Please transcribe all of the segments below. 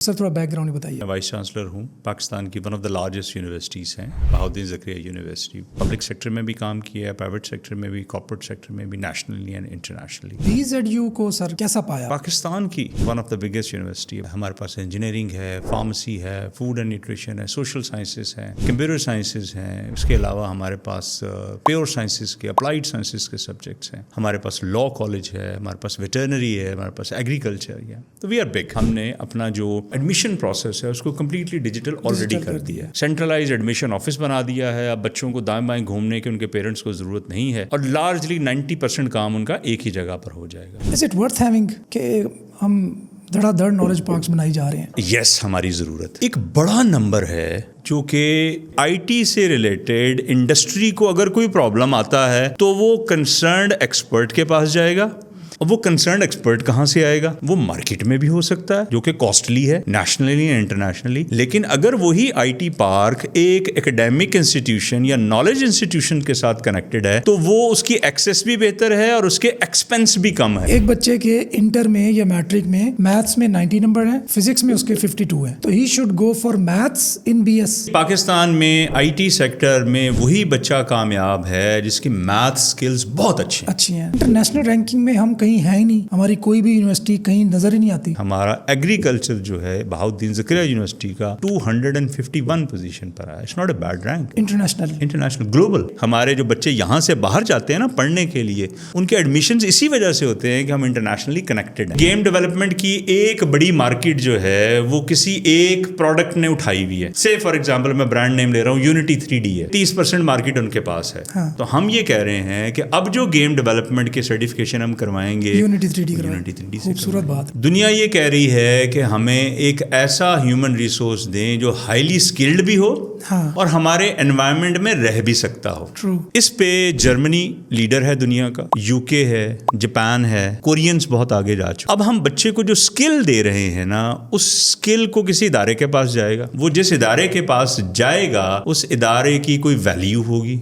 سر تھوڑا back ground بتائیے. میں وائس چانسلر ہوں پاکستان کی one of the largest universities ہیں بہاؤالدین زکریا یونیورسٹی. پبلک سیکٹر میں بھی کام کیا ہے, پرائیویٹ سیکٹر میں بھی, کارپوریٹ سیکٹر میں بھی, نیشنلی اینڈ انٹرنیشنلی. BZU کو سر کیسا پایا؟ پاکستان کی one of the biggest university ہے. ہمارے پاس انجینئرنگ ہے, فارمیسی ہے, فوڈ اینڈ نیوٹریشن ہے, سوشل سائنسز ہیں, کمپیوٹر سائنسز ہیں. اس کے علاوہ ہمارے پاس پیور سائنسز کے, اپلائیڈ سائنسز کے سبجیکٹس ہیں. ہمارے پاس لا کالج ہے, ہمارے پاس ویٹرنری ہے, ہمارے پاس ایگریکلچر ہے. تو وی آر بگ. ہم نے اپنا جو ایڈمیشن پروسیس ہے اس کو کمپلیٹلی ڈیجیٹل آلریڈی کر دیا ہے. سینٹرلائزڈ ایڈمیشن آفس بنا دیا ہے. اب بچوں کو دائیں بائیں گھومنے کے ان کے پیرنٹس کو ضرورت نہیں ہے, اور لارجلی 90% کام ان کا ایک ہی جگہ پر ہو جائے گا. Is it worth having کہ ہم دھڑا دھڑ نالج پارکس بنائی جا رہے ہیں؟ یس, ہماری ضرورت. ایک بڑا نمبر ہے جو کہ آئی ٹی سے ریلیٹڈ انڈسٹری کو اگر کوئی پرابلم آتا ہے تو وہ کنسرنڈ ایکسپرٹ کے پاس جائے گا. اب وہ کنسرنڈ ایکسپرٹ کہاں سے آئے گا؟ وہ مارکیٹ میں بھی ہو سکتا ہے جو کہ کاسٹلی ہے نیشنلی اینڈ انٹرنیشنلی. لیکن اگر وہی آئی ٹی پارک ایک اکیڈیمک انسٹیٹیوشن یا نالج انسٹیٹیوشن کے ساتھ کنیکٹڈ ہے تو وہ اس کی ایکسیس بھی بہتر ہے اور اس کے ایکسپینس بھی کم ہے. ایک بچے کے انٹر میں یا میٹرک میں میتھس میں 90 نمبر ہیں, فزکس میں اس کے 52 ہیں, تو he should go for maths in BS. Pakistan میں آئی ٹی سیکٹر میں وہی بچہ کامیاب ہے جس کی میتھ اسکلز بہت اچھی ہیں. انٹرنیشنل رینکنگ میں ہم کہیں ہے ہی نہیں, ہماری کوئی بھی یونیورسٹی کہیں نظر ہی نہیں آتی. ہمارا ایگریکلچر جو ہے بہاؤالدین زکریا یونیورسٹی کا 251 پوزیشن پر ہے. It's not a bad rank. International global. ہمارے جو بچے یہاں سے باہر جاتے ہیں نا پڑھنے کے لیے, ان کے ایڈمیشنز اسی وجہ سے ہوتے ہیں کہ ہم انٹرنیشنلی کنیکٹڈ ہیں. گیم ڈیولپمنٹ کی ایک بڑی مارکیٹ جو ہے وہ کسی ایک پروڈکٹ نے اٹھائی ہوئی ہے. سے فار ایگزامپل میں برانڈ نیم لے رہا ہوں, یونٹی 3D ہے. 30% مارکیٹ ان کے پاس ہے. تو ہم یہ کہہ رہے ہیں کہ اب جو گیم ڈیولپمنٹ کے سرٹیفکیشن ہم کروائیں گے, یونٹی 3D خوبصورت بات. دنیا یہ کہہ رہی ہے کہ ہمیں ایک ایسا ہیومن ریسورس دیں جو ہائیلی اسکلڈ بھی ہو اور ہمارے انوائرمنٹ میں رہ بھی سکتا ہو. اس پہ جرمنی لیڈر ہے دنیا کا, UK ہے, جاپان ہے, کورینز بہت آگے جا چکے. اب ہم بچے کو جو اسکل دے رہے ہیں نا, اس اسکل کو کسی ادارے کے پاس جائے گا. وہ جس ادارے کے پاس جائے گا اس ادارے کی کوئی ویلیو ہوگی,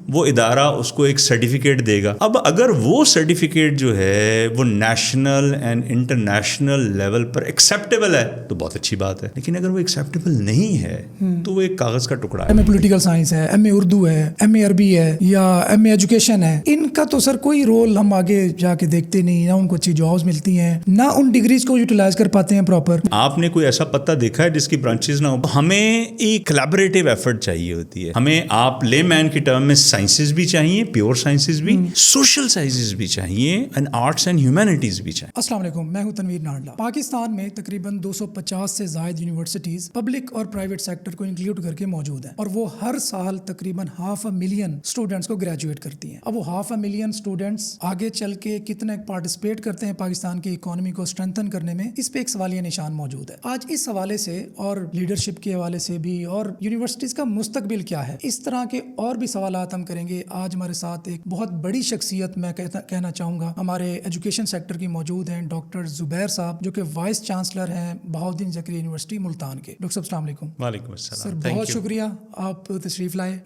وہ ادارہ اس کو ایک سرٹیفکیٹ دے گا. اب اگر وہ سرٹیفکیٹ جو ہے وہ national and international level per acceptable ہے تو بہت اچھی بات ہے. لیکن اگر وہ ایکسیپٹیبل نہیں ہے تو وہ ایک کاغذ کا ٹکڑا ہے. MA پولیٹیکل سائنس ہے, MA اردو ہے, MA عربی ہے, یا MA ایجوکیشن ہے, ان کا تو سر کوئی رول ہم آگے جا کے دیکھتے نہیں. نہ ان کو اچھی جابز ملتی ہیں, نہ ان ڈگریز کو یوٹیلائز کر پاتے ہیں پراپر. آپ نے کوئی ایسا پتہ دیکھا ہے جس کی برانچز نہ ہو؟ ہمیں ایک کلیبریٹیو ایفرٹ چاہیے ہوتی ہے. ہمیں آپ لے مین کی ٹرم میں سائنسز بھی چاہیے, پیور سائنسز بھی, سوشل سائنسز بھی چاہیے, اینڈ آرٹس اینڈ ہیومینٹیز بھی چاہیے. السلام علیکم, میں ہوں تنویر ناڈلا. پاکستان میں تقریباً 250 سے زائد یونیورسٹیز پبلک اور پرائیویٹ سیکٹر کو انکلوڈ کر کے موجود ہیں, اور وہ ہر سال تقریباً 500,000 اسٹوڈنٹس کو گریجویٹ کرتی ہیں. اب وہ 500,000 اسٹوڈنٹس آگے چل کے کتنے پارٹیسپیٹ کرتے ہیں پاکستان کی اکانومی کو اسٹرینتھن کرنے میں, اس پہ ایک سوالیہ نشان موجود ہے. آج اس حوالے سے اور لیڈرشپ کے حوالے سے بھی, اور یونیورسٹیز کا مستقبل کیا ہے, اس طرح کے اور بھی سوالات ہم کریں گے. آج ہمارے ساتھ ایک بہت بڑی شخصیت میں کہنا چاہوں گا ہمارے ایجوکیشن سیکٹر کی موجود ہیں, ڈاکٹر زبیر صاحب, جو کہ وائس چانسلر ہیں بہاؤالدین زکریا یونیورسٹی ملتان کے. ڈاکٹر صاحب السلام علیکم. وعلیکم السلام. سر بہت شکریہ آپ تشریف لائے.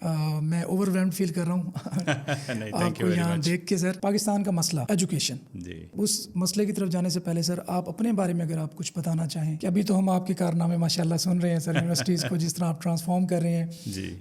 میں اوور ویلمڈ فیل کر رہا ہوں آپ کو یہاں دیکھ کے. سر پاکستان کا مسئلہ ایجوکیشن, اس مسئلے کی طرف جانے سے پہلے سر آپ اپنے بارے میں اگر آپ کچھ بتانا چاہیں, کہ ابھی تو ہم آپ کے کارنامے ماشاءاللہ سن رہے ہیں سر, یونیورسٹیز کو جس طرح آپ ٹرانسفارم کر رہے ہیں,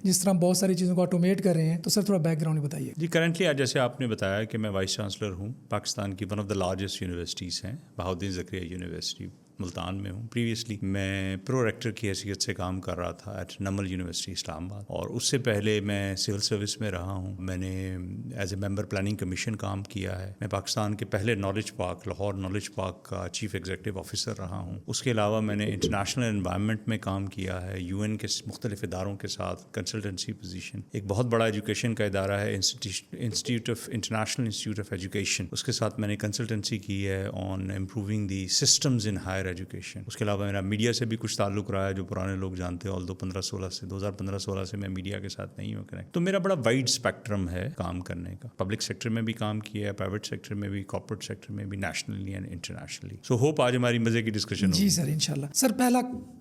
جس طرح بہت ساری چیزوں کو آٹومیٹ کر رہے ہیں, تو سر تھوڑا بیک گراؤنڈ بتائیے. جی, کرنٹلی آج جیسے آپ نے بتایا کہ میں وائس چانسلر ہوں پاکستان کی one of the largest universities ہیں بہاؤالدین زکریا یونیورسٹی ملتان میں ہوں. پریویسلی میں پرو ریکٹر کی حیثیت سے کام کر رہا تھا ایٹ نمل یونیورسٹی اسلام آباد, اور اس سے پہلے میں سول سروس میں رہا ہوں. میں نے as a member planning commission کام کیا ہے. میں پاکستان کے پہلے knowledge park, Lahore knowledge park کا چیف ایگزیکٹو آفیسر رہا ہوں. اس کے علاوہ میں نے انٹرنیشنل انوائرمنٹ میں کام کیا ہے, UN کے مختلف اداروں کے ساتھ کنسلٹنسی پوزیشن. ایک بہت بڑا ایجوکیشن کا ادارہ ہے institute of international institute of education, اس کے ساتھ میں نے کنسلٹنسی کی ہے on improving the systems in higher education. اس کے علاوہ میرا میڈیا سے بھی کچھ تعلق رہا ہے جو پرانے لوگ جانتے ہیں, 2015-16 سے میں میڈیا کے ساتھ نہیں ہوں کنیکٹ. تو میرا بڑا وائڈ اسپیکٹرم ہے کام کرنے کا. پبلک سیکٹر میں بھی کام کیا ہے, پرائیویٹ سیکٹر میں بھی, کارپوریٹ سیکٹر میں بھی, nationally and internationally. So hope آج ہماری مزے کی ڈسکشن ہو. جی سر, انشاءاللہ. سر پہلا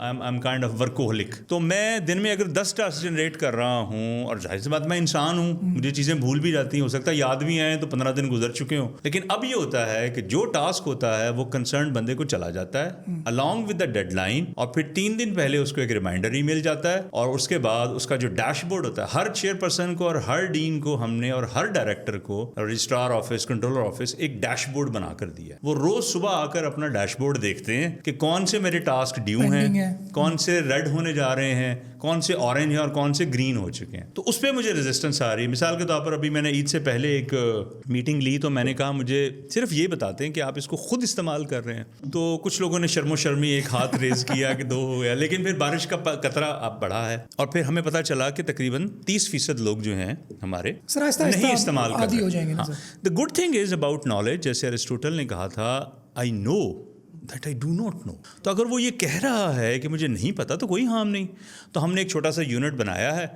I'm kind of workaholic. تو میں دن میں اگر 10 ٹاسک جنریٹ کر رہا ہوں, اور ظاہر سی بات میں انسان ہوں, مجھے چیزیں بھول بھی جاتی ہیں, ہو سکتا ہے یاد بھی آئیں تو 15 دن گزر چکے ہوں, لیکن اب یہ ہوتا ہے کہ جو ٹاسک ہوتا ہے وہ کنسرن بندے کو چلا جاتا ہے along with the deadline, اور پھر 3 دن پہلے اس کو ایک ریمائنڈر ای میل جاتا ہے, اور اس کے بعد اس کا جو ڈیش بورڈ ہوتا ہے, ہر چیئر پرسن کو اور ہر ڈین کو ہم نے اور ہر ڈائریکٹر کو, رجسٹرار آفس, کنٹرولر آفس, ایک ڈیش بورڈ بنا کر دیا. وہ روز صبح آ کر اپنا ڈیش بورڈ دیکھتے ہیں کہ کون سے میرے ٹاسک ڈیو ہیں, کون سے ریڈ ہونے جا رہے ہیں, کون سے اورنج ہیں اور کون سے گرین ہو چکے ہیں. تو اس پہ مجھے ریزسٹنس آ رہی ہے. مثال کے طور پر ابھی میں نے عید سے پہلے ایک میٹنگ لی, تو میں نے کہا مجھے صرف یہ بتاتے ہیں کہ آپ اس کو خود استعمال کر رہے ہیں. تو کچھ لوگوں نے شرم و شرمی ایک ہاتھ ریز کیا کہ 2 ہو گیا, لیکن پھر بارش کا قطرہ اب بڑھا ہے, اور پھر ہمیں پتہ چلا کہ تقریباً 30% لوگ جو ہیں ہمارے نہیں استعمال کر رہے. The good thing is about knowledge, جیسے ارسطوٹل نے کہا تھا, I know that I do not know. تو اگر وہ یہ کہہ رہا ہے کہ مجھے نہیں پتا تو کوئی ہارم نہیں. تو ہم نے ایک چھوٹا سا یونٹ بنایا ہے.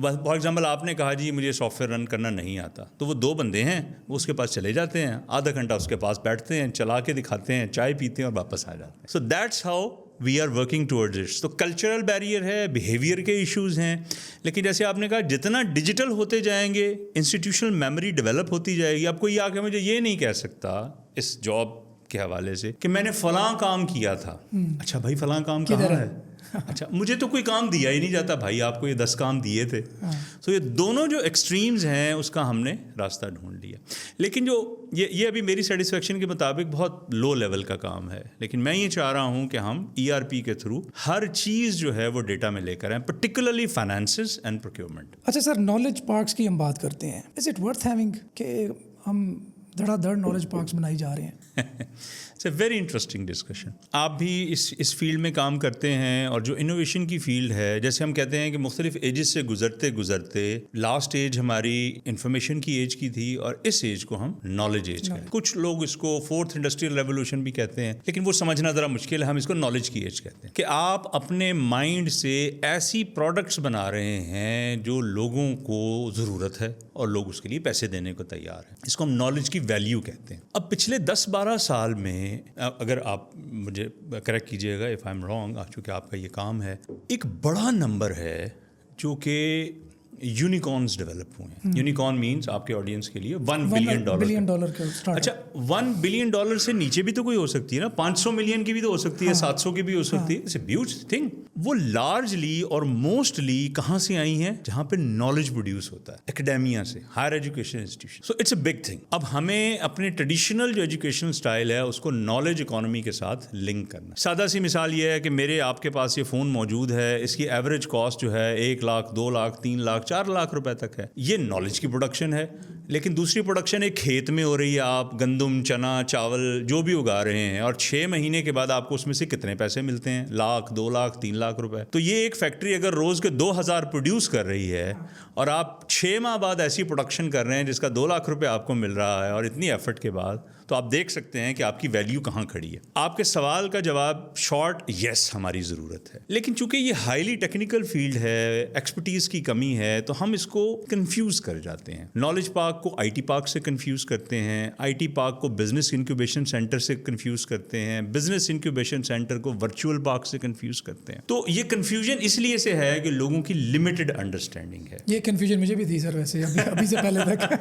فار ایگزامپل آپ نے کہا جی مجھے سافٹ ویئر رن کرنا نہیں آتا, تو وہ 2 بندے ہیں, وہ اس کے پاس چلے جاتے ہیں, آدھا گھنٹہ اس کے پاس بیٹھتے ہیں, چلا کے دکھاتے ہیں, چائے پیتے ہیں اور واپس آ جاتے ہیں. So that's how we are working towards it. تو کلچرل بیریئر ہے, بیہیویئر کے ایشوز ہیں, لیکن جیسے آپ نے کہا جتنا ڈیجیٹل ہوتے جائیں گے انسٹیٹیوشنل میموری ڈیولپ ہوتی جائے گی. اب کوئی آ کے مجھے یہ نہیں کہہ سکتا اس جاب کے حوالے سے کہ میں نے فلاں کام کیا تھا. اچھا بھائی فلاں کام کہاں ہے؟ اچھا مجھے تو کوئی کام دیا ہی نہیں جاتا. بھائی آپ کو یہ 10 کام دیے تھے. سو یہ دونوں جو ایکسٹریمز ہیں اس کا ہم نے راستہ ڈھونڈ لیا. لیکن جو یہ ابھی میری سیٹسفیکشن کے مطابق بہت لو لیول کا کام ہے, لیکن میں یہ چاہ رہا ہوں کہ ہم ERP کے تھرو ہر چیز جو ہے وہ ڈیٹا میں لے کر آئیں, پرٹیکولرلی فائنانسز اینڈ پروکیورمنٹ. اچھا سر, نالج پارکس کی ہم بات کرتے ہیں. از اٹ ورتھ ہیونگ کہ ہم دھڑا دھڑ نالج پارکس بنائی جا رہے ہیں؟ It's a very interesting discussion. آپ بھی اس فیلڈ میں کام کرتے ہیں, اور جو انوویشن کی فیلڈ ہے, جیسے ہم کہتے ہیں کہ مختلف ایجز سے گزرتے گزرتے لاسٹ ایج ہماری انفارمیشن کی ایج کی تھی, اور اس ایج کو ہم نالج ایج کہتے ہیں. کچھ لوگ اس کو 4th انڈسٹریل ریولوشن بھی کہتے ہیں, لیکن وہ سمجھنا ذرا مشکل ہے. ہم اس کو نالج کی ایج کہتے ہیں کہ آپ اپنے مائنڈ سے ایسی پروڈکٹس بنا رہے ہیں جو لوگوں کو ضرورت ہے اور لوگ اس کے لیے پیسے دینے کو تیار ہیں. اس کو ہم نالج کی ویلیو کہتے ہیں. اب پچھلے 10-12 سال میں, اگر آپ مجھے کریکٹ کیجیے گا اف آئی ایم رانگ, چونکہ آپ کا یہ کام ہے, ایک بڑا نمبر ہے جو کہ یونیکارنز ڈیولپ ہوئے ہیں. یونیکارن مینس آپ کے آڈینس کے لیے $1 بلین. اچھا $1 بلین سے نیچے بھی تو کوئی ہو سکتی ہے نا, 500 ملین کی بھی تو ہو سکتی ہے, 700 کی بھی ہو سکتی ہے. It's a huge thing. وہ لارجلی اور موسٹلی کہاں سے آئی ہیں؟ جہاں پہ نالج پروڈیوس ہوتا ہے, اکیڈیمیا سے, higher education institution. So it's a big thing. اب ہمیں اپنے ٹریڈیشنل جو ایجوکیشن اسٹائل ہے اس کو نالج اکانومی کے ساتھ لنک کرنا. سادہ سی مثال یہ ہے کہ میرے آپ کے پاس یہ فون موجود ہے, اس کی ایوریج کاسٹ جو ہے 1 لاکھ, 2 لاکھ, 3 لاکھ, 4 لاکھ روپے تک ہے. یہ نالج کی پروڈکشن ہے. لیکن دوسری پروڈکشن ایک کھیت میں ہو رہی ہے, آپ گندم, چنا, چاول جو بھی اگا رہے ہیں, اور 6 مہینے کے بعد آپ کو اس میں سے کتنے پیسے ملتے ہیں؟ 1 لاکھ, 2 لاکھ, 3 لاکھ روپے. تو یہ ایک فیکٹری اگر روز کے 2000 پروڈیوس کر رہی ہے, اور آپ 6 ماہ بعد ایسی پروڈکشن کر رہے ہیں جس کا 2 لاکھ روپے آپ کو مل رہا ہے, اور اتنی ایفرٹ کے بعد, تو آپ دیکھ سکتے ہیں کہ آپ کی ویلیو کہاں کھڑی ہے. آپ کے سوال کا جواب شارٹ یس ہماری ضرورت ہے. لیکن چونکہ یہ ہائیلی ٹیکنیکل فیلڈ ہے, ایکسپرٹیز کی کمی ہے, تو ہم اس کو کنفیوز کر جاتے ہیں. نالج پارک کو IT پارک سے کنفیوز کرتے ہیں, IT پارک کو بزنس انکیوبیشن سینٹر سے کنفیوز کرتے ہیں, بزنس انکیوبیشن سینٹر کو ورچوئل پارک سے کنفیوز کرتے ہیں. تو یہ کنفیوژن اس لیے سے ہے کہ لوگوں کی لمیٹڈ انڈرسٹینڈنگ ہے. یہ کنفیوژن مجھے بھی تھی سر, ویسے ابھی سے پہلے تک.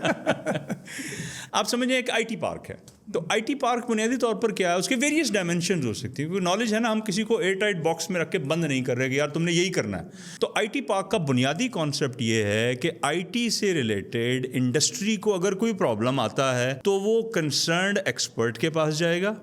آپ سمجھیں ایک IT پارک ہے, تو IT پارک بنیادی طور پر کیا ہے, اس کے ویریس ڈائمینشنز ہو سکتی ہیں. کیونکہ نالج ہے نا, ہم کسی کو ایئر ٹائٹ باکس میں رکھ کے بند نہیں کر رہے کہ یار تم نے یہی کرنا ہے. تو IT پارک کا بنیادی کانسیپٹ یہ ہے کہ IT سے ریلیٹڈ انڈسٹری کو اگر کوئی پرابلم آتا ہے تو وہ کنسرنڈ ایکسپرٹ کے پاس جائے گا.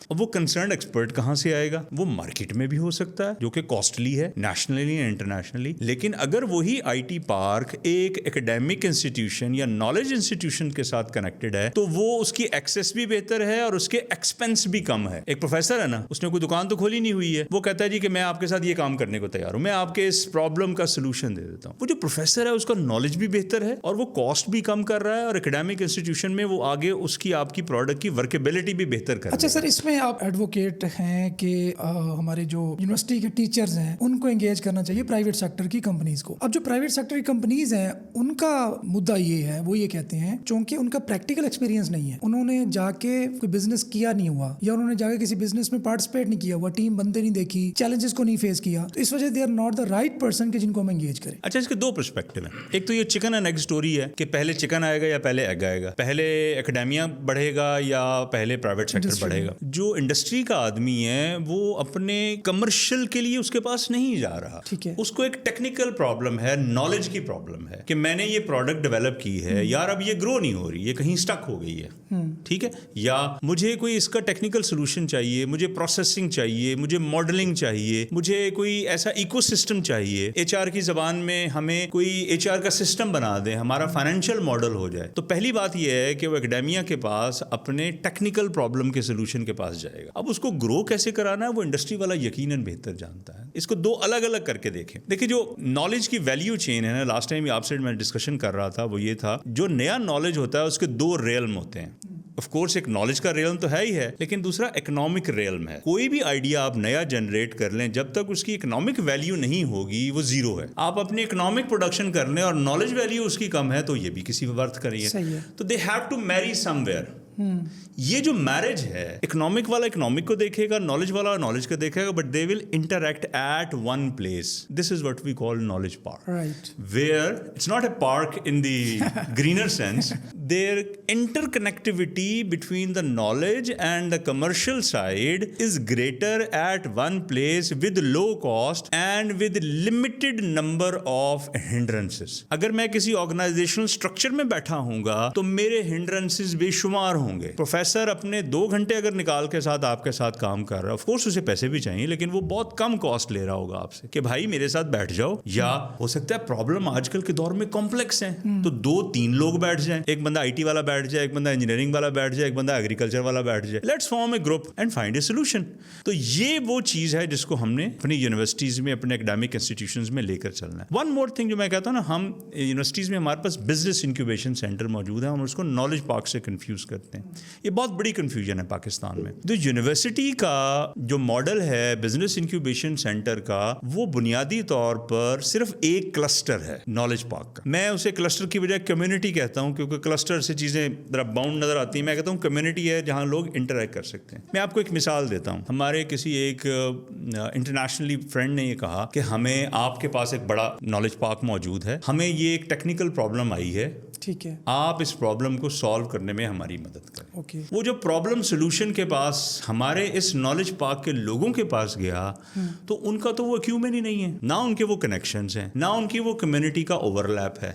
اب وہ کنسرنڈ ایکسپرٹ کہاں سے آئے گا؟ وہ مارکیٹ میں بھی ہو سکتا ہے جو کہ کاسٹلی ہے نیشنلی اینڈ انٹرنیشنلی. لیکن اگر وہی IT پارک ایک ایکیڈیمک انسٹیٹیوشن یا نالج انسٹیٹیوشن کے ساتھ کنیکٹڈ ہے تو وہ اس کی ایکسیس بھی بہتر ہے اور اس کے ایکسپینس بھی کم ہے. ایک پروفیسر ہے نا, اس نے کوئی دکان تو کھولی نہیں ہوئی ہے, وہ کہتا ہے جی کہ میں آپ کے ساتھ یہ کام کرنے کو تیار ہوں, میں آپ کے اس پرابلم کا سولوشن دے دیتا ہوں. وہ جو پروفیسر ہے اس کا نالج بھی بہتر ہے اور وہ کاسٹ بھی کم کر رہا ہے, اور ایکیڈیمک انسٹیٹیوشن میں وہ آگے اس کی آپ کی پروڈکٹ کی ورکیبلٹی بھی بہتر کر رہا ہے. اچھا سر, اس میں میں آپ ایڈوکیٹ ہیں کہ ہمارے جو یونیورسٹی کے ٹیچرز ہیں ان کو انگیج کرنا چاہیے پرائیویٹ سیکٹر کی کمپنیز کو. اب جو پرائیویٹ سیکٹر کی کمپنیز ہیں ان کا مدعا یہ ہے, وہ یہ کہتے ہیں چونکہ ان کا پریکٹیکل ایکسپیرینس نہیں ہے, انہوں نے جا کے کوئی بزنس کیا نہیں ہوا, یا انہوں نے جا کے کسی بزنس میں پارٹیسپیٹ نہیں کیا ہوا, ٹیم بندے نہیں دیکھی, چیلنجز کو نہیں فیس کیا, تو اس وجہ they are not the right person کہ جن کو ہم انگیج کریں. اچھا, اس کے دو پرسپیکٹو ہیں. ایک تو یہ چکن اینڈ ایگ اسٹوری ہے کہ پہلے چکن آئے گا یا پہلے ایگ آئے گا, پہلے اکیڈیمیا بڑھے گا یا پہلے پرائیویٹ سیکٹر بڑھے گا. جو انڈسٹری کا آدمی ہے وہ اپنے کمرشل کے لیے اس کے پاس نہیں جا رہا, اس کو ایک ٹیکنیکل پرابلم ہے, نالج کی پرابلم ہے کہ میں نے یہ پروڈکٹ ڈیولپ کی ہے یار, اب یہ گرو نہیں ہو رہی, یہ کہیں اسٹک ہو گئی ہے, ٹھیک ہے, یا مجھے کوئی اس کا ٹیکنیکل سولوشن چاہیے, مجھے پروسیسنگ چاہیے, مجھے ماڈلنگ چاہیے, مجھے کوئی ایسا ایکو سسٹم چاہیے, ایچ آر کی زبان میں ہمیں کوئی ایچ آر کا سسٹم بنا دیں, ہمارا فائنینشیل ماڈل ہو جائے. تو پہلی بات یہ ہے کہ وہ اکیڈیمیا کے پاس اپنے ٹیکنیکل پرابلم کے سولوشن کے پاس جائے گا. اب اس کو گرو کیسے کرانا ہے وہ انڈسٹری والا یقیناً بہتر جانتا ہے. اس کو دو الگ الگ کر کے دیکھیں. دیکھیں جو نالج کی ویلیو چین ہے نا, لاسٹ ٹائم آپ سے میں ڈسکشن کر رہا تھا, وہ یہ تھا جو نیا نالج ہوتا ہے اس کے دو ریلم ہوتے ہیں. آف کورس ایک نالج کا ریلم تو ہے ہی ہے, لیکن دوسرا اکنامک ریلم ہے. کوئی بھی آئیڈیا آپ نیا جنریٹ کر لیں, جب تک اس کی اکنامک ویلیو نہیں ہوگی وہ زیرو ہے. آپ اپنی اکنامک پروڈکشن کر لیں اور نالج ویلیو اس کی کم ہے تو یہ بھی کسی ورتھ کریے. تو they have to marry some where. یہ جو میرج ہے, اکنامک والا اکنامک کو دیکھے گا, نالج والا نالج کو دیکھے گا, but they will interact at one place. This is what we call knowledge park, where it's not a park in the greener sense. Their interconnectivity between the knowledge and the commercial side is greater at one place with low cost and with limited number of hindrances. اگر میں کسی organisational structure میں بیٹھا ہوں گا تو میرے hindrances بے شمار ہوں گے. پروفیسر اپنے 2 گھنٹے اگر نکال کے ساتھ آپ کے ساتھ کام کر رہا ہے, آف کورس اسے پیسے بھی چاہیے, لیکن وہ بہت کم کاسٹ لے رہا ہوگا آپ سے کہ بھائی میرے ساتھ بیٹھ جاؤ. یا ہو سکتا ہے پرابلم آج کل کے دور میں کمپلیکس ہیں تو 2-3 لوگ بیٹھ جائیں, ایک بندہ آئی ٹی والا بیٹھ جائے, ایک بندہ انجینئرنگ والا بیٹھ جائے, ایک بندہ ایگریکلچر والا بیٹھ جائے. Let's form a group and find a solution. تو یہ وہ چیز ہے جس کو ہم نے اپنی یونیورسٹیز میں, اپنے اکیڈیمک انسٹیٹیوشنز میں لے کر چلنا ہے. ون مور تھنگ جو میں کہتا ہوں نا, ہم یونیورسٹیز میں ہمارے پاس بزنس انکیوبیشن سینٹر موجود ہے, ہم اس کو نالج پارک سے کنفیوز کرتے ہیں. یہ بہت بڑی کنفیوژن ہے پاکستان میں. جو یونیورسٹی کا جو ماڈل ہے بزنس انکیوبیشن سینٹر کا, وہ بنیادی طور پر صرف ایک کلسٹر ہے نالج پارک کا. میں اسے کلسٹر کی بجائے کمیونٹی کہتا ہوں, کیونکہ کلسٹر سے چیزیں ذرا باؤنڈ نظر آتی ہیں. میں کہتا ہوں کمیونٹی ہے جہاں لوگ انٹریکٹ کر سکتے ہیں. میں آپ کو ایک مثال دیتا ہوں. ہمارے کسی ایک انٹرنیشنلی فرینڈ نے یہ کہا کہ ہمیں آپ کے پاس ایک بڑا نالج پارک موجود ہے, ہمیں یہ ایک ٹیکنیکل پرابلم آئی ہے, ٹھیک ہے, آپ اس پرابلم کو سالو کرنے میں ہماری مدد کریں. وہ جو پرابلم سولوشن کے پاس ہمارے اس نالج پارک کے لوگوں کے پاس گیا, تو ان کا تو وہ ایکیومن ہی نہیں ہے, نہ ان کے وہ کنیکشنز ہیں, نہ ان کی وہ کمیونٹی کا اوور لیپ ہے.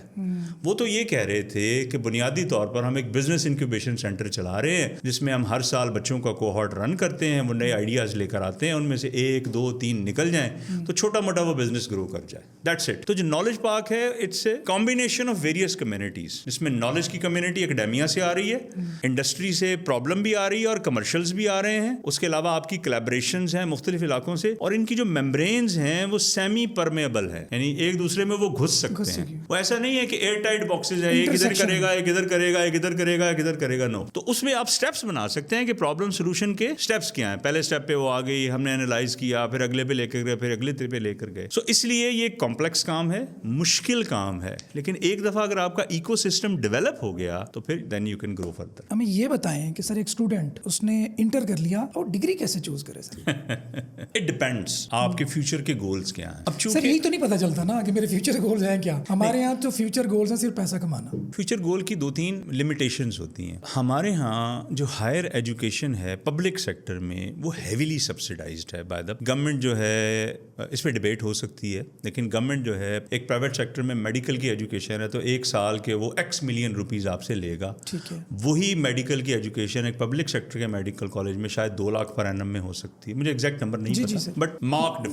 وہ تو یہ کہہ رہے تھے کہ بنیادی طور پر ہم ایک بزنس انکیوبیشن سینٹر چلا رہے ہیں جس میں ہم ہر سال بچوں کا کوہارٹ رن کرتے ہیں, وہ نئے آئیڈیاز لے کر آتے ہیں, ان میں سے 1, 2, 3 نکل جائیں تو چھوٹا موٹا وہ بزنس گرو کر جائے. That's it. تو جو نالج پارک ہے, it's a combination of various communities, جس میں نالج کی کمیونٹی اکیڈیمیا سے آ رہی ہے, انڈسٹری سے پرابلم بھی آ رہی ہے اور کمرشلز بھی آ رہے ہیں. اس کے علاوہ آپ کی کلیبریشنز ہیں مختلف علاقوں سے, اور ان کی جو ممبرینز ہیں وہ سیمی پرمیبل ہے, یعنی ایک دوسرے میں وہ گھس سکتے ہیں. وہ ایسا نہیں ہے کہ ایئر ٹائٹ باکسز ہے, ایک ادھر کرے گا, ایک ادھر کرے گا, ایک ادھر کرے گا, ایک ادھر کرے گا. نو. تو اس میں آپ سٹیپس بنا سکتے ہیں کہ پرابلم سولوشن کے سٹیپس کیا ہیں. پہلے سٹیپ پہ وہ آ گئی, ہم نے انالائز کیا, پھر اگلے پہ لے کر گئے, پھر اگلے پہ لے کر گئے. سو اس لیے یہ کمپلیکس کام ہے, مشکل کام ہے, لیکن ایک دفعہ اگر آپ کا ایکو سسٹم ڈیولپ ہو گیا تو پھر then you can grow further. ہمیں یہ بتائیں کہ سر ایک اسٹوڈنٹ اس نے انٹر کر لیا, اور ڈگری کیسے چوز کرے سر؟ اٹ ڈیپینڈس آپ کے فیوچر کے گولز کیا ہیں. اب سر یہی تو نہیں پتہ چلتا نا کہ میرے فیوچر گولز ہیں کیا. ہمارے یہاں تو فیوچر گولز ہیں صرف پیسہ کمانا. فیوچر گول کی 2-3 لمیٹیشنز ہوتی ہیں. ہمارے ہاں جو ہائر ایجوکیشن ہے پبلک سیکٹر میں, وہ ہیویلی سبسیڈائزڈ ہے بائی دا گورنمنٹ. جو ہے اس پہ ڈبیٹ ہو سکتی ہے, لیکن گورنمنٹ جو ہے ایک پرائیویٹ سیکٹر میں میڈیکل کی ایجوکیشن ہے تو 1 سال کے وہ X ملین روپیز آپ سے لے گا. وہی میڈیکل کی ایجوکیشن ایک پبلک سیکٹر کے میڈیکل کالج میں شاید 2 لاکھ پر اینم میں ہو سکتی ہے. مجھے ایگزیکٹ نمبر نہیں پتا, بٹ مارک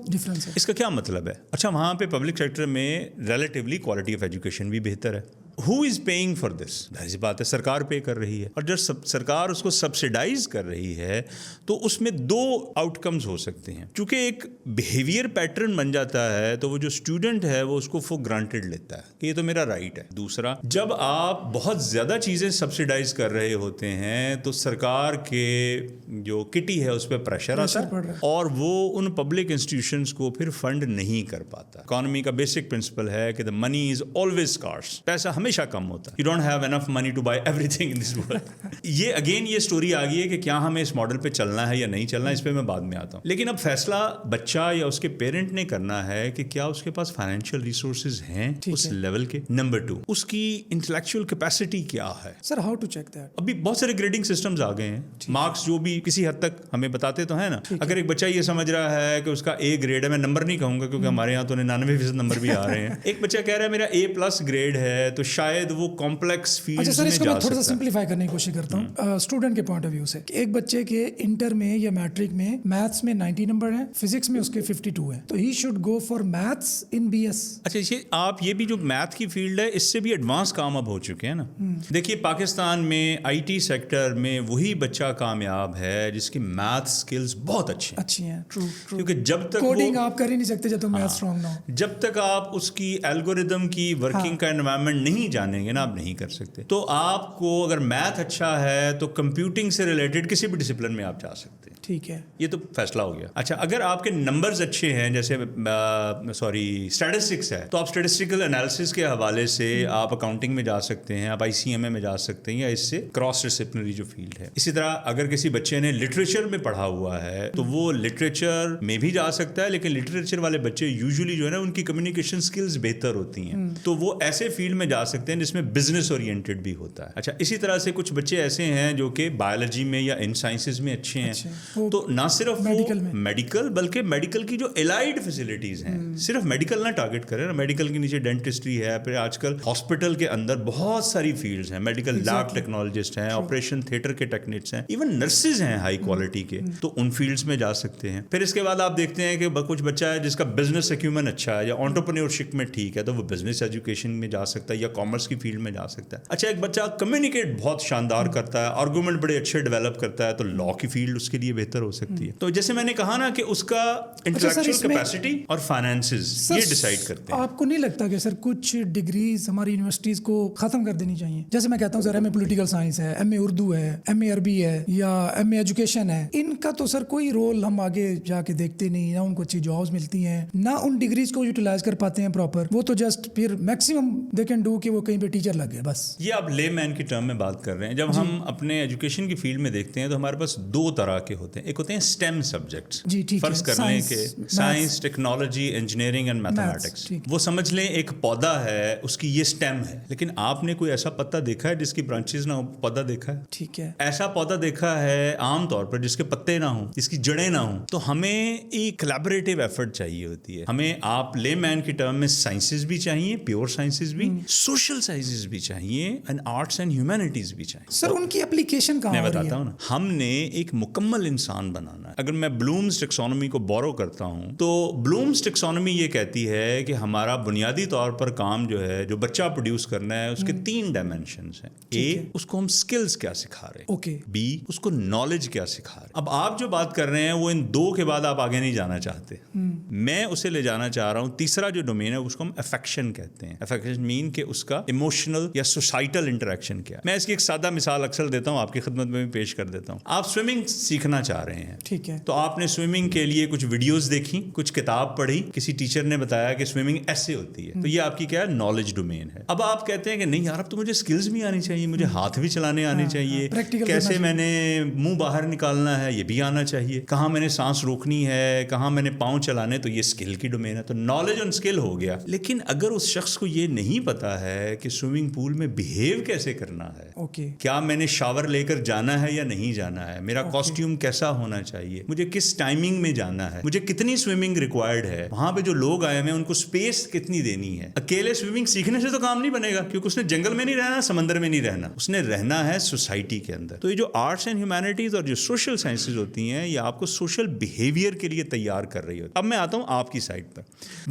ڈفرینس ہے. اس کا کیا مطلب ہے؟ اچھا, وہاں پہ پبلک سیکٹر میں ریلیٹیولی کوالٹی آف ایجوکیشن بھی بہتر ہے, ہو از پیئنگ فار دس؟ ظاہر سی بات ہے سرکار پے کر رہی ہے, اور جب سرکار اس کو سبسیڈائز کر رہی ہے تو اس میں دو آؤٹ کمز ہو سکتے ہیں. چونکہ ایک بیہیویئر پیٹرن بن جاتا ہے تو وہ جو اسٹوڈنٹ ہے وہ اس کو فور گرانٹیڈ لیتا ہے کہ یہ تو میرا رائٹ ہے. دوسرا, جب آپ بہت زیادہ چیزیں سبسیڈائز کر رہے ہوتے ہیں تو سرکار کے جو کٹی ہے اس پہ پریشر آتا ہے اور وہ ان پبلک انسٹیٹیوشنز کو پھر فنڈ نہیں کر پاتا. اکانومی کا بیسک پرنسپل ہے کہ the money is always scarce. پیسہ ہمیشہ کم ہوتا ہے. You don't have enough money to buy everything in this world. یہ اگین یہ سٹوری آ گئی ہے کہ کیا ہمیں اس ماڈل پہ چلنا ہے یا نہیں چلنا, اس پہ میں بعد میں آتا ہوں. لیکن اب فیصلہ بچہ یا اس کے پیرنٹ نے کرنا ہے کہ کیا اس کے پاس فائنینشیل ریسورسز ہیں اس لیول کے. نمبر 2, اس کی انٹلیکچوئل کیپیسٹی کیا ہے. Sir how to check that? ابھی بہت سارے گریڈنگ سسٹمز آ گئے ہیں. مارکس جو بھی کسی حد تک ہمیں بتاتے تو ہیں نا. اگر ایک بچہ یہ سمجھ رہا ہے کہ اس کا اے گریڈ ہے, میں نمبر نہیں کہوں گا کیونکہ ہمارے یہاں تو 99% نمبر بھی آ رہے ہیں. ایک بچہ کہہ رہا ہے میرا A+ گریڈ ہے تو شاید وہ کمپلیکس فیلڈز میں جا سکتا ہے. تھوڑا سا سمپلیفائی کرنے کی کوشش کرتا ہوں اسٹوڈنٹ کے پوائنٹ آف ویو سے. ایک بچے کے انٹر میں یا میٹرک میں میتھس میں 90 نمبر ہیں, فزکس میں اس کے 52 ہیں, تو he should go for maths in BS. اچھا یہ آپ یہ بھی جو میتھ کی فیلڈ ہے اس سے بھی ایڈوانس کام اب ہو چکے ہیں نا. دیکھیے پاکستان میں IT سیکٹر میں وہی بچہ کامیاب ہے جس کی میتھ سکلز بہت اچھی ہیں. کیونکہ جب تک کوڈنگ آپ کر ہی نہیں سکتے جب تک میتھ اسٹرانگ نہ ہو. جب تک آپ اس کی الگوریدم کی ورکنگ کا انوائرمنٹ نہیں جانیں گے نا, آپ نہیں کر سکتے. تو آپ کو اگر میتھ اچھا ہے تو کمپیوٹنگ سے ریلیٹڈ کسی بھی ڈسپلن میں آپ جا سکتے ہیں. ٹھیک ہے, یہ تو فیصلہ ہو گیا. اچھا اگر آپ کے نمبرز اچھے ہیں, جیسے اسٹیٹسٹکس ہے, تو آپ اسٹیٹسٹیکل انالیسس کے حوالے سے آپ اکاؤنٹنگ میں جا سکتے ہیں, آپ ICMA میں جا سکتے ہیں, یا اس سے کراس ڈسپلنری جو فیلڈ ہے. اسی طرح اگر کسی بچے نے لٹریچر میں پڑھا ہوا ہے تو وہ لٹریچر میں بھی جا سکتا ہے, لیکن لٹریچر والے بچے یوزلی جو ہے نا ان کی کمیونیکیشن سکلز بہتر ہوتی ہیں, تو وہ ایسے فیلڈ میں جا سکتے ہیں جس میں بزنس اورینٹڈ بھی ہوتا ہے. اچھا اسی طرح سے کچھ بچے ایسے ہیں جو کہ بایولوجی میں یا ان سائنسز میں اچھے ہیں, تو نہ صرف میڈیکل بلکہ میڈیکل کی جو الائڈ فیسلٹیز ہیں, صرف میڈیکل نہ ٹارگٹ کریں نا. میڈیکل کے نیچے ڈینٹسٹری ہے, پھر آج کل ہاسپٹل کے اندر بہت ساری فیلڈز ہیں, میڈیکل لیب ٹیکنالوجسٹ ہیں, آپریشن تھیٹر کے ٹیکنیکس ہیں, ایون نرسز ہیں ہائی کوالٹی کے, تو ان فیلڈز میں جا سکتے ہیں. پھر اس کے بعد آپ دیکھتے ہیں کہ کچھ بچہ ہے جس کا بزنس ایکیومن اچھا ہے یا انٹرپرینیورشپ میں ٹھیک ہے, تو وہ بزنس ایجوکیشن میں جا سکتا ہے یا کامرس کی فیلڈ میں جا سکتا ہے. اچھا ایک بچہ کمیونیکیٹ بہت شاندار کرتا ہے, آرگومنٹ بڑے اچھے ڈیولپ کرتا ہے, تو لا کی فیلڈ اس کے لیے بہتر ہو سکتی ہے. تو جیسے میں نے کہا نا کہ اس کا انٹلیکچوئل کیپیسٹی اور فائنینسز یہ ڈیسائیڈ کرتے ہیں. آپ کو نہیں لگتا کہ سر کچھ ڈگریز ہماری یونیورسٹیز کو ختم کر دینی چاہیے؟ جیسے میں کہتا ہوں سر MA پولیٹیکل سائنس ہے, MA اردو ہے, MA عربی ہے, یا MA ایجوکیشن ہے, ان کا تو سر کوئی رول ہم آگے جا کے دیکھتے نہیں, نہ ان کو اچھی جابس ملتی ہیں, نہ ان ڈگریز کو یوٹیلائز کر پاتے ہیں پراپر. وہ تو جسٹ پھر میکسیمم دے کین ڈو کہ وہ کہیں پہ ٹیچر لگ گئے بس. یہ آپ لے مین کی ٹرم میں بات کر رہے ہیں. جب ہم اپنے ایجوکیشن کی فیلڈ میں دیکھتے ہیں تو ہمارے پاس دو طرح کے ہوتے ہیں. ایک ہوتے ہیں STEM سبجیکٹس, فرض کر لیں کہ science, technology, engineering and mathematics. وہ سمجھ لیں ایک پودا ہے, اس کی یہ STEM ہے, لیکن آپ نے کوئی ایسا پتا دیکھا ہے جس کی برانچز نہ ہو؟ پودا دیکھا ہے؟ ٹھیک ہے, ایسا پودا دیکھا ہے عام طور پر جس کے پتے نہ ہوں, جس کی جڑیں نہ ہوں. تو ہمیں ایک کلیبریٹو ایفرٹ چاہیے ہوتی ہے. ہمیں آپ لے مین کی ٹرم میں سائنسز بھی چاہیے, پیور سائنسز بھی, سوشل سائنسز بھی چاہیے, اینڈ آرٹس اینڈ ہیومینٹیز بھی چاہیے. سر ان کی اپلیکیشن کہاں؟ میں بتاتا ہوں نا. ہم نے ایک مکمل انسان بنانا ہے. اگر میں بلومز ٹیکسانومی کو بورو کرتا ہوں تو بلومز ٹیکسانومی یہ کہتی ہے کہ ہمارا بنیادی طور پر کام جو ہے, جو بچہ پروڈیوس کرنا ہے, اس کے 3 ڈائمینشنز ہیں. A, اس کو ہم سکلز کیا سکھا رہے ہیں. B, اس کو نالج کیا سکھا رہے ہیں. اب آپ جو بات کر رہے ہیں وہ ان 2 کے بعد آپ آگے نہیں جانا چاہتے. میں اسے لے جانا چاہ رہا ہوں. تیسرا جو ڈومین ہے اس کو ہم افیکشن کہتے ہیں. افیکشن مین کہ اس کا ایموشنل یا سوسائٹل انٹریکشن کیا ہے. میں اس کی ایک سادہ مثال اکثر دیتا ہوں, آپ کی خدمت میں بھی پیش کر دیتا ہوں. آپ سوئمنگ سیکھنا چاہ رہے ہیں, ٹھیک ہے, تو آپ نے سوئمنگ کے لیے کچھ ویڈیوز دیکھی, کچھ کتاب پڑھی, کسی ٹیچر نے بتایا کہ سوئمنگ ایسے ہوتی ہے, تو یہ آپ کی کیا ہے, نالج ڈومین ہے. اب آپ کہتے ہیں کہ نہیں یار اب تو مجھے سکلز بھی آنی چاہیے, مجھے ہاتھ بھی چلانے آنے چاہیے, کیسے میں نے منہ باہر نکالنا ہے یہ بھی آنا چاہیے, کہاں میں نے سانس روکنی ہے, کہاں میں نے پاؤں چلانے, تو یہ اسکل کی ڈومین ہے. تو نالج اور اسکل ہو گیا. لیکن اگر اس شخص کو یہ نہیں پتا ہے کہ سوئمنگ پول میں بہیو کیسے کرنا ہے, کیا میں نے شاور لے کر جانا ہے یا نہیں جانا ہے, میرا کاسٹیوم کیسا ہونا چاہیے, مجھے کس ٹائمنگ میں جانا ہے, مجھے کتنی سوئمنگ ریکوائرڈ ہے, وہاں پہ جو لوگ آئے ہیں ان کو اسپیس کتنی دینی ہے. اکیلے سوئمنگ سیکھنے سے تو کام نہیں بنے گا, کیونکہ اس نے جنگل میں نہیں رہنا, سمندر میں نہیں رہنا, اس نے رہنا ہے سوسائٹی کے اندر. تو یہ جو آرٹس اینڈ ہیومینٹیز اور جو سوشل سائنسز ہوتی ہیں یہ آپ کو سوشل بیہیویئر کے لیے تیار کر رہی ہوتی ہے. اب میں آتا ہوں آپ کی سائڈ پر.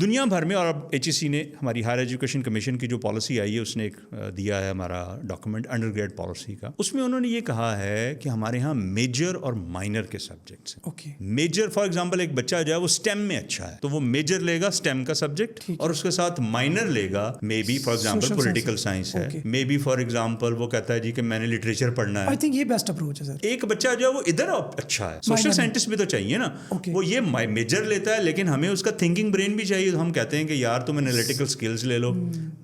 دنیا بھر میں, اور اب HEC نے, ہماری ہائر ایجوکیشن کمیشن کی جو پالیسی پالیسی آئی ہے, اس نے ایک دیا ہے ہمارا ڈاکومنٹ انڈر گریڈ پالیسی کا, اس میں انہوں نے یہ کہا ہے کہ ہمارے ہاں میجر اور مائنر کے سبجیکٹس ہیں. اوکے. میجر فار ایگزامپل ایک بچہ جو ہے وہ اسٹیم میں اچھا ہے تو وہ میجر لے گا اسٹیم کا سبجیکٹ, اور اس کے ساتھ مائنر لے گا may be for example political science ہے, مے بی فار ایگزامپل وہ کہتا ہے جی کہ میں نے لٹریچر پڑھنا ہے. آئی تھنک یہ بیسٹ اپروچ ہے سر. ایک بچہ جو ہے وہ ادھر اچھا ہے, سوشل سائنٹسٹ بھی تو چاہیے نا, وہ یہ میجر لیتا ہے لیکن ہمیں اس کا تھنکنگ برین بھی چاہیے. تو ہم کہتے ہیں کہ یار تم انالیٹیکل سکلز لے لو,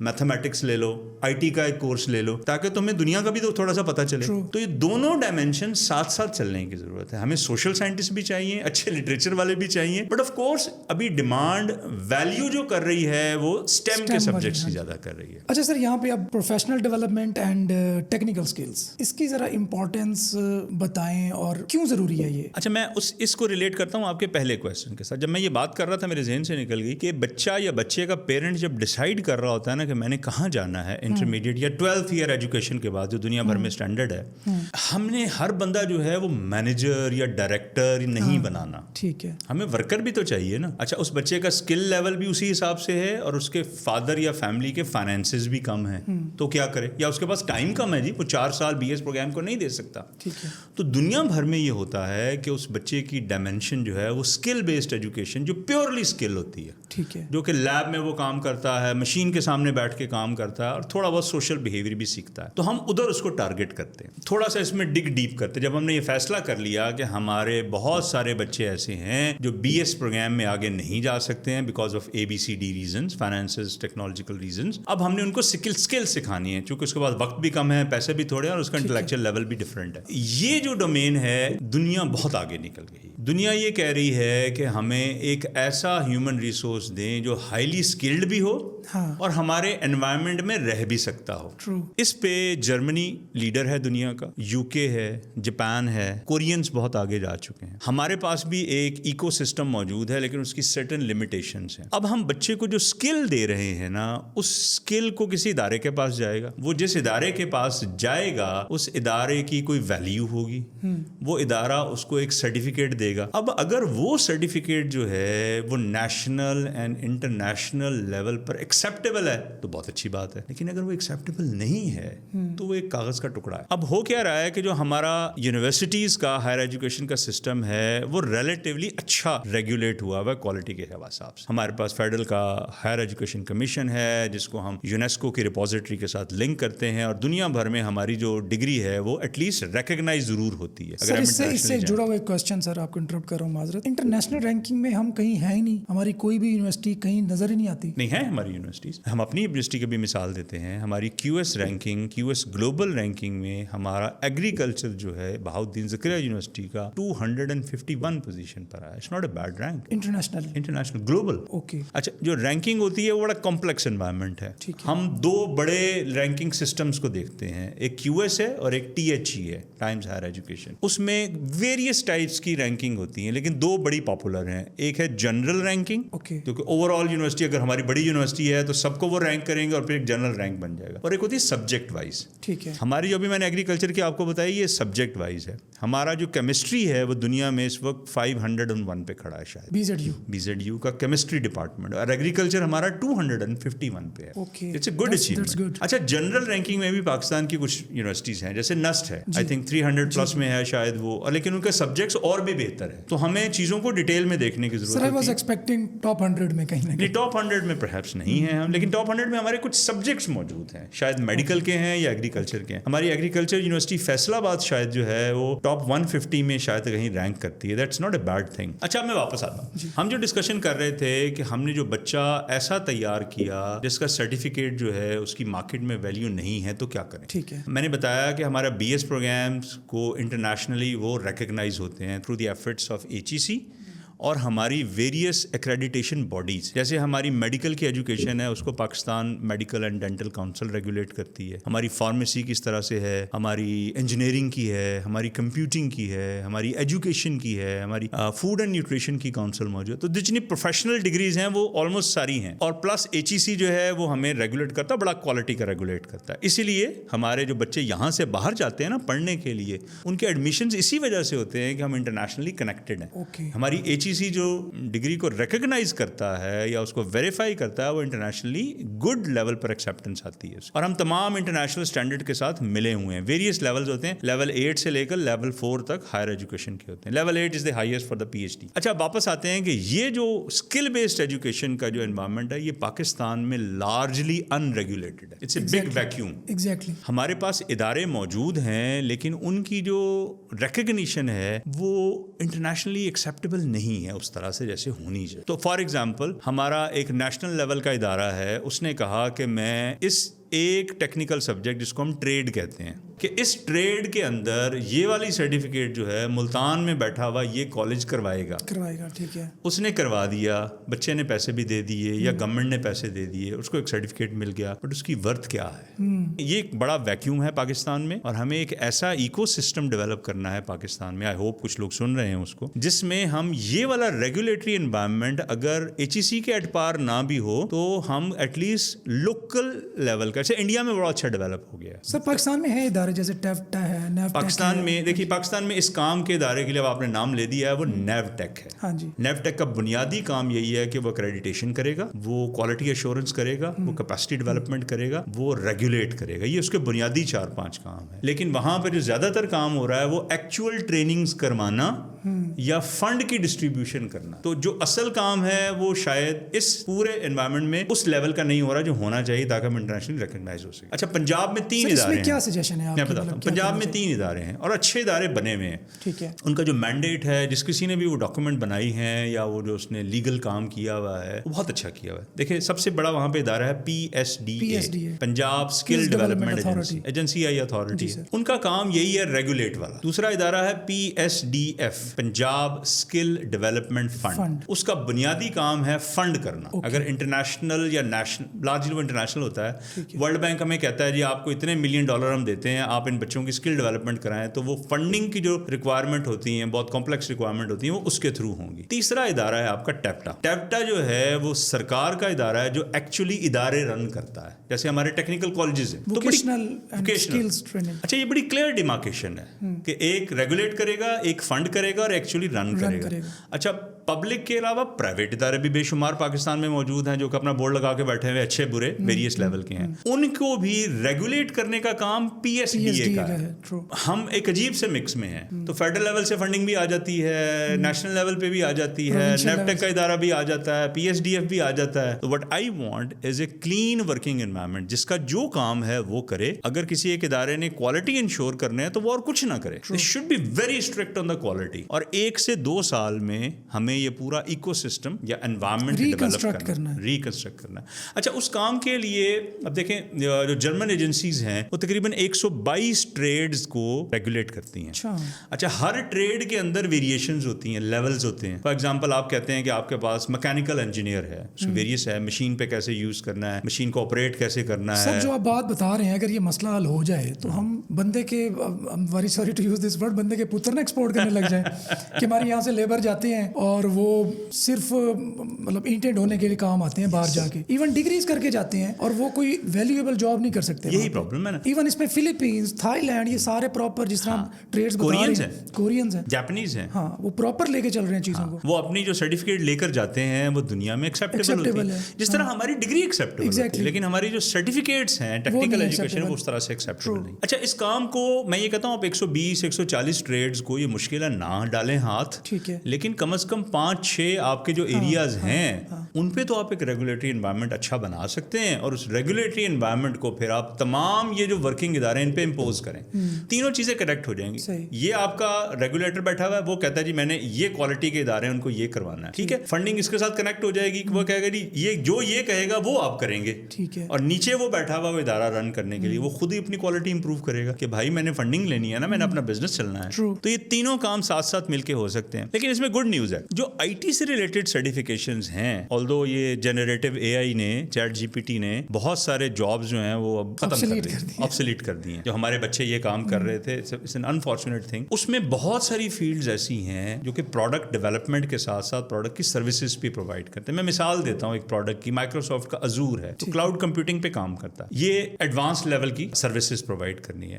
میتھمیٹکس لے لو, آئی ٹی کا ایک کورس لے لو, تاکہ تمہیں دنیا کا بھی تو تھوڑا سا پتہ چلے. تو یہ دونوں ڈائمینشن ساتھ ساتھ چلنے کی ضرورت ہے. ہمیں سوشل سائنٹسٹ بھی چاہیے, اچھے لٹریچر والے بھی چاہیے, بٹ آف کورس ابھی ڈیمانڈ ویلیو جو کر رہی ہے وہ اسٹیم کے سبجیکٹس کی زیادہ کر رہی ہے. اچھا سر, یہاں پہ اب professional development and technical skills, اس کی ذرا امپورٹینس بتائیں اور کیوں ضروری ہے یہ. اچھا, میں اس کو ریلیٹ کرتا ہوں آپ کے پہلے کویسچن کے ساتھ. جب میں یہ بات کر رہا تھا میرے ذہن سے نکل گئی کہ بچہ یا بچے کا پیرنٹ جب ڈیسائیڈ کر رہا ہوتا ہے نا کہ میں نے کہاں جانا ہے انٹرمیڈیٹ یا 12th ایئر ایجوکیشن کے بعد جو دنیا بھر میں اسٹینڈرڈ ہے, ہم نے ہر بندہ جو ہے وہ مینیجر یا ڈائریکٹر نہیں بنانا. ٹھیک ہے, ہمیں ورکر بھی تو چاہیے نا. اچھا, اس بچے کا اسکل لیول بھی اسی حساب سے ہے اور اس کے فادر یا فیملی کے فائنینسز بھی کم ہیں, تو کیا کرے, یا اس کے پاس ٹائم کم ہے جی, وہ 4 سال BS پروگرام کو نہیں دے سکتا. تو دنیا بھر میں یہ ہوتا ہے کہ اس بچے کی ڈائمینشن جو ہے وہ اسکل بیسڈ ایجوکیشن جو پیورلی اسکل ہوتی ہے, ٹھیک ہے, جو کہ لیب میں وہ کام کرتا ہے, مشین کے سامنے بیٹھ کے کام کرتا ہے اور تھوڑا بہت سوشل بیہیویئر بھی سیکھتا ہے. تو ہم ادھر اس کو ٹارگٹ کرتے ہیں, تھوڑا سا اس میں ڈگ ڈیپ کرتے ہیں. جب ہم نے یہ فیصلہ کر لیا کہ ہمارے بہت سارے بچے ایسے ہیں جو BS پروگرام میں آگے نہیں جا سکتے ہیں because of ABCD reasons, finances, technological reasons, اب ہم نے ان کو اسکل سکھانی ہے, چونکہ اس کے بعد وقت بھی کم ہے, پیسے بھی تھوڑے ہیں اور اس کا انٹلیکچوئل لیول بھی ڈفرینٹ ہے. یہ جو ڈومین ہے دنیا بہت آگے نکل گئی. دنیا یہ کہہ رہی ہے کہ ہمیں ایک ایسا ہیومن ریسورس دیں جو ہائیلی اسکلڈ بھی ہو اور ہمارے انوائرمنٹ میں رہ بھی سکتا ہو. اس پہ جرمنی لیڈر ہے دنیا کا, UK ہے, جاپان ہے, کورینز بہت آگے جا چکے ہیں. ہمارے پاس بھی ایک ایکو سسٹم موجود ہے لیکن اس کی سرٹن لمیٹیشنز ہیں. اب ہم بچے کو جو اسکل دے رہے ہیں نا, اس اسکل کو کسی ادارے کے پاس جائے گا, وہ جس ادارے کے پاس جائے گا اس ادارے کی کوئی ویلیو ہوگی, وہ ادارہ اس کو ایک سرٹیفکیٹ دے گا. اب اگر وہ سرٹیفکیٹ جو ہے وہ national and international level per acceptable ہے تو بہت اچھی بات ہے, لیکن اگر وہ ایکسیپٹیبل نہیں ہے تو وہ ایک کاغذ کا ٹکڑا ہے. اب ہو کیا رہا ہے کہ جو ہمارا یونیورسٹیز کا ہائر ایجوکیشن کا سسٹم ہے وہ ریلیٹیولی اچھا ریگولیٹ ہوا ہوا ہے کوالٹی کے حساب سے. ہمارے پاس فیڈرل کا ہائر ایجوکیشن کمیشن ہے جس کو ہم یونیسکو کی ریپوزیٹری کے ساتھ لنک کرتے ہیں, اور دنیا بھر میں ہماری جو ڈگری ہے وہ ایٹ لیسٹ ریکگنائز ضرور ہوتی ہے. سر اس سے جڑا ہوا ایک کوسچن سر, آپ کو انٹرپٹ کر رہا ہوں معذرت, انٹرنیشنل رینکنگ میں ہم کہیں ہیں ہی نہیں, ہماری کوئی بھی یونیورسٹی کہیں نظر ہی نہیں آتی. نہیں ہے ہماری یونیورسٹیز, ہم اپنی یونیورسٹی کی بھی مثال دیتے ہیں. ہماری QS ranking, QS global ranking میں ہمارا ایگریکلچر جو ہے بہاؤالدین زکریا یونیورسٹی کا 251 پوزیشن پر ہے. It's not a bad rank international global. Okay, اچھا, جو رینکنگ ہوتی ہے وہ بڑا کمپلیکس انوائرمنٹ ہے. ہم 2 بڑے رینکنگ سسٹمز کو دیکھتے ہیں, ایک QS ہے اور ایک THE ہے, ٹائمز ہائر ایجوکیشن. اس میں ویریس ٹائپس کی رینکنگ ہوتی ہیں لیکن 2 بڑی پاپولر ہیں. ایک ہے جنرل رینکنگ, کیونکہ اوور آل یونیورسٹی اگر ہماری بڑی یونیورسٹی ہے تو سب کو وہ رینک کریں گے اور پھر ایک جنرل رینک بن جائے گا. اور ایک ہوتی ہے سبجیکٹ وائز. ٹھیک ہے, ہماری جو بھی میں نے ایگریکلچر کی آپ کو بتائی یہ سبجیکٹ وائز ہے. ہمارا جو کیمسٹری ہے وہ دنیا میں اس وقت 501 پہ کھڑا ہے شاید, BZU کا کیمسٹری ڈپارٹمنٹ, اور ایگریکلچر ہمارا 251 پہ ہے. It's a good achievement. اچھا, جنرل رینکنگ میں بھی پاکستان کی کچھ یونیورسٹیز ہیں جیسے نسٹ ہے, آئی تھنک 300 پلس میں ہے شاید وہ, لیکن ان کے سبجیکٹس اور بھی بہتر ہے. تو ہمیں چیزوں کو ڈیٹیل میں دیکھنے کی ضرورت ہے. سر, I was expecting ٹاپ 100 میں کہیں نہ کہیں. ٹاپ 100 میں پرہیپس نہیں ہیں ہم, لیکن ٹاپ 100 میں ہمارے کچھ سبجیکٹس موجود ہیں, شاید میڈیکل کے ہیں یا ایگریکلچر کے ہیں. ہماری ایگریکلچر یونیورسٹی فیصل آباد شاید جو ہے وہ ٹاپ 150 میں شاید کہیں رینک کرتی ہے. That's not a bad thing. اچھا, میں واپس آتا ہوں. ہم جو ڈسکشن کر رہے تھے کہ ہم نے جو بچہ ایسا تیار کیا جس کا سرٹیفکیٹ جو ہے اس کی مارکیٹ میں ویلیو نہیں ہے تو کیا کریں. ٹھیک ہے, میں نے بتایا کہ ہمارا BS پروگرامس کو انٹرنیشنلی وہ ریکگنائز ہوتے ہیں through the efforts of HEC اور ہماری ویریس ایکریڈیٹیشن باڈیز. جیسے ہماری میڈیکل کی ایجوکیشن ہے اس کو Pakistan medical and dental council regulate کرتی ہے. ہماری فارمیسی کس طرح سے ہے, ہماری انجینئرنگ کی ہے, ہماری کمپیوٹنگ کی ہے, ہماری ایجوکیشن کی ہے, ہماری فوڈ اینڈ نیوٹریشن کی کاؤنسل موجود ہے. تو جتنی پروفیشنل ڈگریز ہیں وہ آلموسٹ ساری ہیں, اور پلس HEC جو ہے وہ ہمیں ریگولیٹ کرتا ہے, بڑا کوالٹی کا ریگولیٹ کرتا ہے. اسی لیے ہمارے جو بچے یہاں سے باہر جاتے ہیں نا پڑھنے کے لیے, ان کے ایڈمیشنز اسی وجہ سے ہوتے ہیں کہ ہم انٹرنیشنلی کنیکٹڈ ہیں. ہماری HEC HEC جو ڈگری کو ریکگنائز کرتا ہے یا اس کو ویریفائی کرتا ہے وہ انٹرنیشنلی گڈ لیول پر ایکسیپٹنس آتی ہے, اور ہم تمام انٹرنیشنل اسٹینڈرڈ کے ساتھ ملے ہوئے ہیں. ویریس لیولز ہوتے ہیں, لیول 8 سے لے کر لیول 4 تک ہائر ایجوکیشن کے ہوتے ہیں. Level 8 is the highest for the PhD. اچھا, واپس آتے ہیں کہ یہ جو اسکل بیسڈ ایجوکیشن کا جو انوائرمنٹ ہے یہ پاکستان میں لارجلی ان ریگولیٹڈ ہے. It's a big vacuum. Exactly. ہمارے پاس ادارے موجود ہیں لیکن ان کی جو ریکگنیشن ہے وہ انٹرنیشنلی ایکسیپٹیبل نہیں ہے اس طرح سے جیسے ہونی چاہیے. تو فار ایگزامپل ہمارا ایک نیشنل لیول کا ادارہ ہے, اس نے کہا کہ میں اس ایک ٹیکنیکل سبجیکٹ جس کو ہم ٹریڈ کہتے ہیں کہ اس ٹریڈ کے اندر یہ والی سرٹیفکیٹ جو ہے ملتان میں بیٹھا ہوا یہ کالج کروائے گا. ٹھیک ہے, اس نے کروا دیا, بچے نے پیسے بھی دے دیے یا گورنمنٹ نے پیسے دے دیے, اس کو ایک سرٹیفکیٹ مل گیا, بٹ اس کی ورتھ کیا ہے؟ یہ ایک بڑا ویکیوم ہے پاکستان میں, اور ہمیں ایک ایسا ایکو سسٹم ڈیولپ کرنا ہے پاکستان میں, آئی ہوپ کچھ لوگ سن رہے ہیں اس کو, جس میں ہم یہ والا ریگولیٹری انوائرمنٹ اگر HEC کے اٹپار نہ بھی ہو تو ہم ایٹ لیسٹ لوکل لیول کا, جیسے انڈیا میں بڑا اچھا ڈیولپ ہو گیا ہے. سر پاکستان میں ہے ادارے جیسے ٹیفٹا ہے, پاکستان میں دیکھیے, پاکستان میں اس کام کے ادارے کے لیے آپ نے نام لے دیا ہے, وہ نیوٹیک ہے. ہاں جی. نیوٹیک کا بنیادی کام یہی ہے کہ وہ ایکریڈیٹیشن کرے گا, وہ کوالٹی ایشورنس کرے گا, وہ کیپیسٹی ڈیولپمنٹ کرے گا, وہ ریگولیٹ کرے گا. یہ اس کے بنیادی 4-5 کام ہے. لیکن وہاں پہ جو زیادہ تر کام ہو رہا ہے وہ ایکچوئل ٹریننگز کروانا یا فنڈ کی ڈسٹریبیوشن کرنا. تو جو اصل کام ہے وہ شاید اس پورے انوائرمنٹ میں اس لیول کا نہیں ہو رہا جو ہونا چاہیے تاکہ ہم انٹرنیشنلی ریکگنائز ہو سکے. اچھا, پنجاب میں 3 ادارے ہیں. کیا سجیشن ہے آپ؟ میں بتاتا ہوں. پنجاب میں 3 ادارے ہیں اور اچھے ادارے بنے ہوئے ہیں. ٹھیک ہے. ان کا جو مینڈیٹ ہے, جس کسی نے بھی وہ ڈاکومنٹ بنائی ہیں یا وہ جو اس نے لیگل کام کیا ہوا ہے وہ بہت اچھا کیا ہوا ہے. دیکھیں, سب سے بڑا وہاں پہ ادارہ ہے PSDA, Punjab skill development agency یا اتھارٹی. ان کا کام یہی ہے ریگولیٹ والا. دوسرا ادارہ ہے PSDF, Punjab skill development fund. اس کا بنیادی کام ہے فنڈ کرنا. اگر انٹرنیشنل یا نیشنل, لارجلی وہ انٹرنیشنل ہوتا ہے, ورلڈ بینک ہمیں کہتا ہے جی آپ کو اتنے $1 ملین ہم دیتے ہیں, آپ ان بچوں کی اسکل ڈیولپمنٹ کرائیں, تو وہ فنڈنگ کی جو ریکوائرمنٹ ہوتی ہیں, بہت کمپلیکس ریکوائرمنٹ ہوتی ہیں, وہ اس کے تھرو ہوں گی. تیسرا ادارہ ہے آپ کا ٹیپٹا. ٹیپٹا جو ہے وہ سرکار کا ادارہ ہے جو ایکچولی ادارے رن کرتا ہے, جیسے ہمارے ٹیکنیکل کالجز ہیں. اچھا, یہ بڑی کلیئر ڈیمارکیشن ہے کہ ایک ریگولیٹ کرے گا, ایک فنڈ کرے گا اور ایکچولی رن کرے گا. اچھا, پبلک کے علاوہ پرائیویٹ ادارے بھی بے شمار پاکستان میں موجود ہیں جو کہ اپنا بورڈ لگا کے بیٹھے ہوئے, اچھے برے ویریس لیول کے ہیں. ان کو بھی ریگولیٹ کرنے کا کام PSDA کا ہے. ہم ایک عجیب سے مکس میں ہیں. تو فیڈرل لیول سے فنڈنگ بھی آ جاتی ہے, نیشنل لیول پہ بھی آ جاتی ہے, نیپٹیک کا ادارہ بھی آ جاتا ہے, PSDF بھی آ جاتا ہے. تو what I want is a clean working environment جس کا جو کام ہے وہ کرے. اگر کسی ایک ادارے نے کوالٹی انشور کرنا ہے تو وہ اور کچھ نہ کرے. It should be very strict on the quality. اور 1 سے 2 سال میں ہمیں یہ پورا ایکو سسٹم یا انوائرمنٹ ڈیولپ کرنا ہے, ریکنسٹرکٹ کرنا ہے. اچھا, اس کام کے لیے اب دیکھیں, جو جرمن ایجنسیز ہیں وہ تقریباً 122 ٹریڈز کو ریگولیٹ کرتی ہیں. اچھا, ہر ٹریڈ کے اندر ویریشنز ہوتی ہیں, لیولز ہوتے ہیں. فار ایگزامپل آپ کہتے ہیں کہ آپ کے پاس میکینیکل انجینئر ہے, اس کو ویریس ہے, مشین پہ کیسے یوز کرنا ہے, مشین کو آپریٹ کیسے کرنا ہے. سر جو آپ بات بتا رہے ہیں, اگر یہ مسئلہ حل ہو جائے تو ہم بندے کے, very sorry to use this word, بندے کے پتر نہ ایکسپورٹ کرنے لگ جائیں کہ ہمارے یہاں سے لیبر جاتے ہیں اور وہ صرف مطلب اینٹیں ڈھونے کے لیے کام آتے ہیں باہر جا کے, ایون ڈگریز کر کے جاتے ہیں اور وہ کوئی ویلیویبل جاب نہیں کر سکتے. یہی پرابلم ہے نا. ایون اس میں فلپینز, تھائی لینڈ, یہ سارے پراپر جس طرح ٹریڈز کورینز ہیں, کورینز ہیں, جاپنیز ہیں, ہاں وہ پراپر لے کے چل رہے ہیں چیزوں کو. وہ اپنی جو سرٹیفکیٹ لے کر جاتے ہیں وہ دنیا میں ایکسیپٹیبل ہے, جس طرح ہماری ڈگری ایکسیپٹیبل ہوتی ہے, لیکن ہماری جو سرٹیفکیٹس ہیں ٹیکنیکل ایجوکیشن وہ اس طرح سے ایکسیپٹیبل نہیں. اچھا, اس کام کو میں یہ کہتا ہوں آپ 120-140 ٹریڈز کو یہ مشکل ہے نہ ڈالیں ہاتھ, ٹھیک ہے, لیکن کم از کم 5-6 آپ کے جو ایریاز ہیں ان پہ تو آپ ایک ریگولیٹری انوائرمنٹ اچھا بنا سکتے ہیں, اور اس ریگولیٹری انوائرمنٹ کو پھر آپ تمام یہ جو ورکنگ ادارے ان پہ امپوز کریں. تینوں چیزیں کریکٹ ہو جائیں گی. یہ آپ کا ریگولیٹر بیٹھا ہوا ہے, وہ کہتا ہے جی میں نے یہ کوالٹی کے ادارے ہیں ان کو یہ کروانا ہے, ٹھیک ہے. فنڈنگ اس کے ساتھ کنیکٹ ہو جائے گی, وہ کہے گا جی یہ جو یہ کہے گا وہ آپ کریں گے, ٹھیک ہے. اور نیچے وہ بیٹھا ہوا وہ ادارہ رن کرنے کے لیے وہ خود ہی اپنی کوالٹی امپروو کرے گا کہ بھائی میں نے فنڈنگ لینی ہے نا, میں نے اپنا بزنس چلنا ہے. تو یہ تینوں کام ساتھ ساتھ مل کے ہو سکتے ہیں. لیکن اس میں گڈ نیوز ہے, جو IT سے ریلیٹڈ سرٹیفکیشنز ہیں, آلدو یہ جنریٹو AI نے, چیٹ GPT نے بہت سارے جابز جو ہیں وہ اب ختم کر دی, آبسلیٹ کر دی ہیں. جو ہمارے بچے یہ کام کر رہے تھے, اٹس این انفارچونیٹ تھنگ. اس میں بہت ساری فیلڈز ایسی ہیں جو کہ پروڈکٹ ڈیولپمنٹ کے ساتھ ساتھ پروڈکٹ کی سروسز بھی پرووائڈ کرتے ہیں. میں مثال دیتا ہوں ایک پروڈکٹ کی, مائکروسافٹ کا Azure ہے, تو کلاؤڈ کمپیوٹنگ پہ کام کرتا ہے. یہ ایڈوانس لیول کی سروسز پرووائڈ کرنی ہے.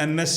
MS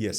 Yes.